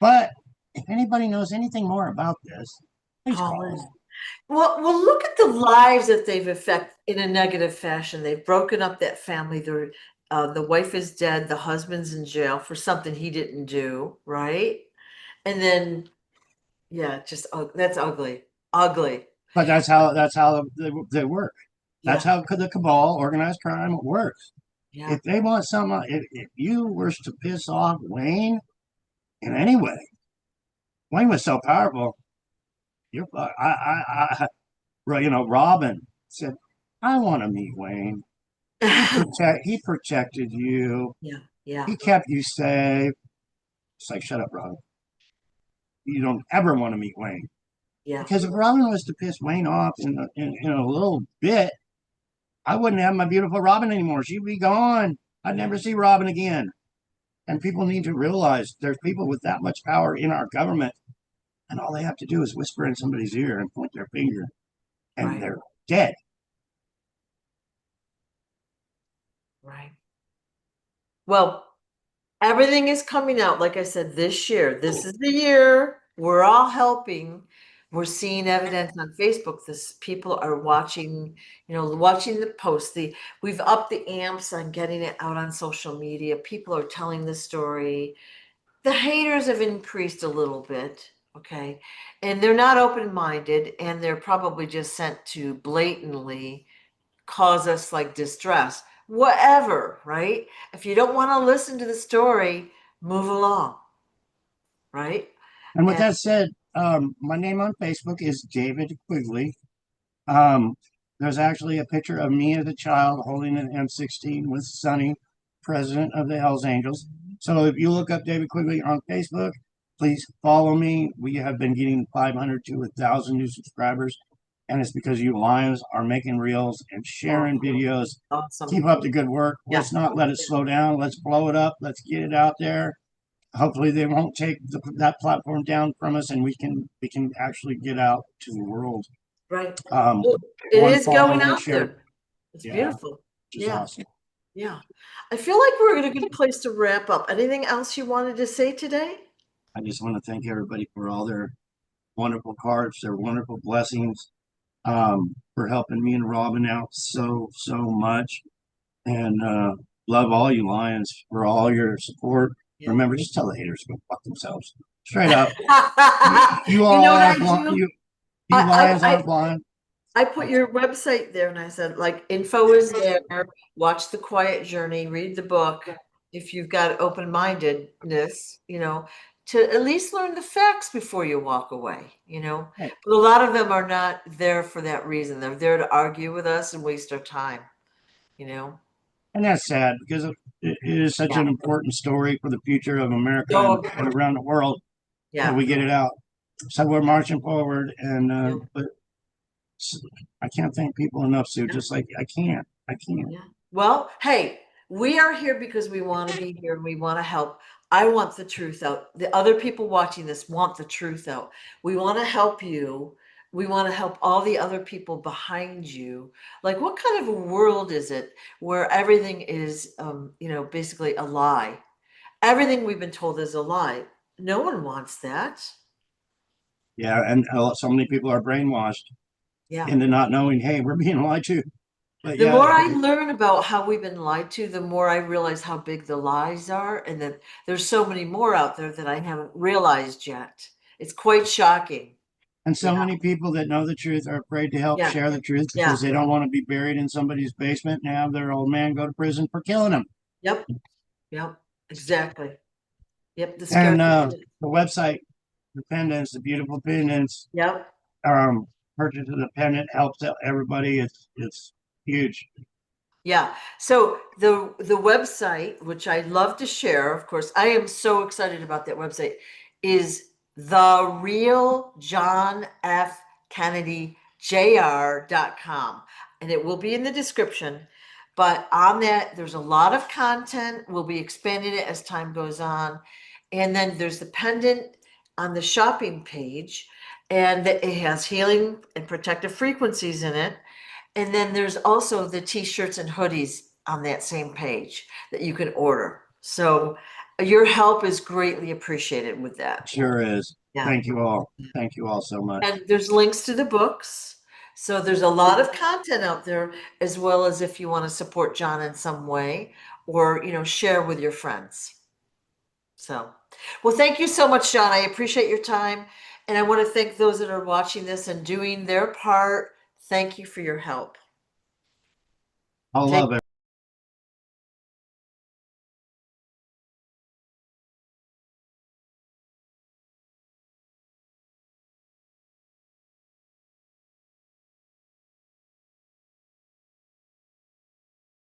But if anybody knows anything more about this, please Call call us. in. Well, look at the lives that they've affected in a negative fashion. They've broken up that family. The wife is dead. The husband's in jail for something he didn't do, right? And then, yeah, just that's ugly, ugly. But that's how they work. That's Yeah, how the cabal, organized crime, works. yeah, If they want something, if you were to piss off Wayne in any way, Wayne was so powerful. You're, Robin said, "I want to meet Wayne. He protected you. yeah, yeah, He kept you safe." It's like, shut up, Robin. You don't ever want to meet Wayne yeah, because if Robin was to piss Wayne off in a little bit, I wouldn't have my beautiful Robin anymore. She'd be gone. I'd yeah, never see Robin again. And people need to realize there's people with that much power in our government, and all they have to do is whisper in somebody's ear and point their finger, and right, they're dead. right. Well, everything is coming out, like I said, this year. This is the year. We're all helping. We're seeing evidence on Facebook. This people are watching, watching the post. We've upped the amps on getting it out on social media. People are telling the story. The haters have increased a little bit, okay? And they're not open-minded, and they're probably just sent to blatantly cause us like distress, whatever, right? If you don't want to listen to the story, move along, right? And with And that said, my name on Facebook is David Quigley. Um, there's actually a picture of me as a child holding an M16 with Sonny, president of the Hells Angels. So if you look up David Quigley on Facebook, please follow me. We have been getting 500 to 1,000 new subscribers, and it's because you lions are making reels and sharing awesome, videos. awesome. Keep up the good work. Yeah, Let's not let it slow down. Let's blow it up. Let's get it out there. Hopefully, they won't take that platform down from us, and we can actually get out to the world. right. Um, Well, it one is follow, going one out share. there. It's Yeah, beautiful. which is Yeah, awesome. yeah. I feel like we're in a good place to wrap up. Anything else you wanted to say today? I just want to thank everybody for all their wonderful cards, their wonderful blessings, for helping me and Robin out so much. And love all you lions for all your support. Yeah. Remember, just tell the haters to go fuck themselves. Straight up. You You all know what I aren't blind. do? You I, lions I, aren't blind. I put your website there and I said, like, info is there. Watch The Quiet Journey, read the book. If you've got open-mindedness, to at least learn the facts before you walk away. Hey, But a lot of them are not there for that reason. They're there to argue with us and waste our time, you know? And that's sad because it is such Yeah. an important story for the future of America So and important. around the world that Yeah. we get it out. So we're marching forward, and Yeah. but I can't thank people enough, Sue. Yeah. Just like I can't. Yeah. Well, hey, we are here because we want to be here and we want to help. I want the truth out. The other people watching this want the truth out. We want to help you. We want to help all the other people behind you. Like, what kind of a world is it where everything is, basically a lie? Everything we've been told is a lie. No one wants that. Yeah, and so many people are brainwashed Yeah. into not knowing. Hey, we're being lied to. But The yeah, more I learn about how we've been lied to, the more I realize how big the lies are, and that there's so many more out there that I haven't realized yet. It's quite shocking. and Yeah, so many people that know the truth are afraid to help yeah, share the truth yeah. because they don't want to be buried in somebody's basement and have their old man go to prison for killing them. Yep, yep, exactly. Yep, the And scarcity. the website, the pendants, the beautiful pendants, Yep. um, purchase of the pendant helps out everybody. It's huge. Yeah. So the website, which I love to share, of course, I am so excited about that website, is the real John F. Kennedy Jr.com. And it will be in the description. But on that, there's a lot of content. We'll be expanding it as time goes on. And then there's the pendant on the shopping page, and it has healing and protective frequencies in it. And then there's also the t-shirts and hoodies on that same page that you can order. So your help is greatly appreciated with that. Sure is. Yeah. Thank you all. Thank you all so much. And there's links to the books. So there's a lot of content out there, as well as if you want to support John in some way or, share with your friends. So, well, thank you so much, John. I appreciate your time. And I want to thank those that are watching this and doing their part. Thank you for your help. I'll Take love it.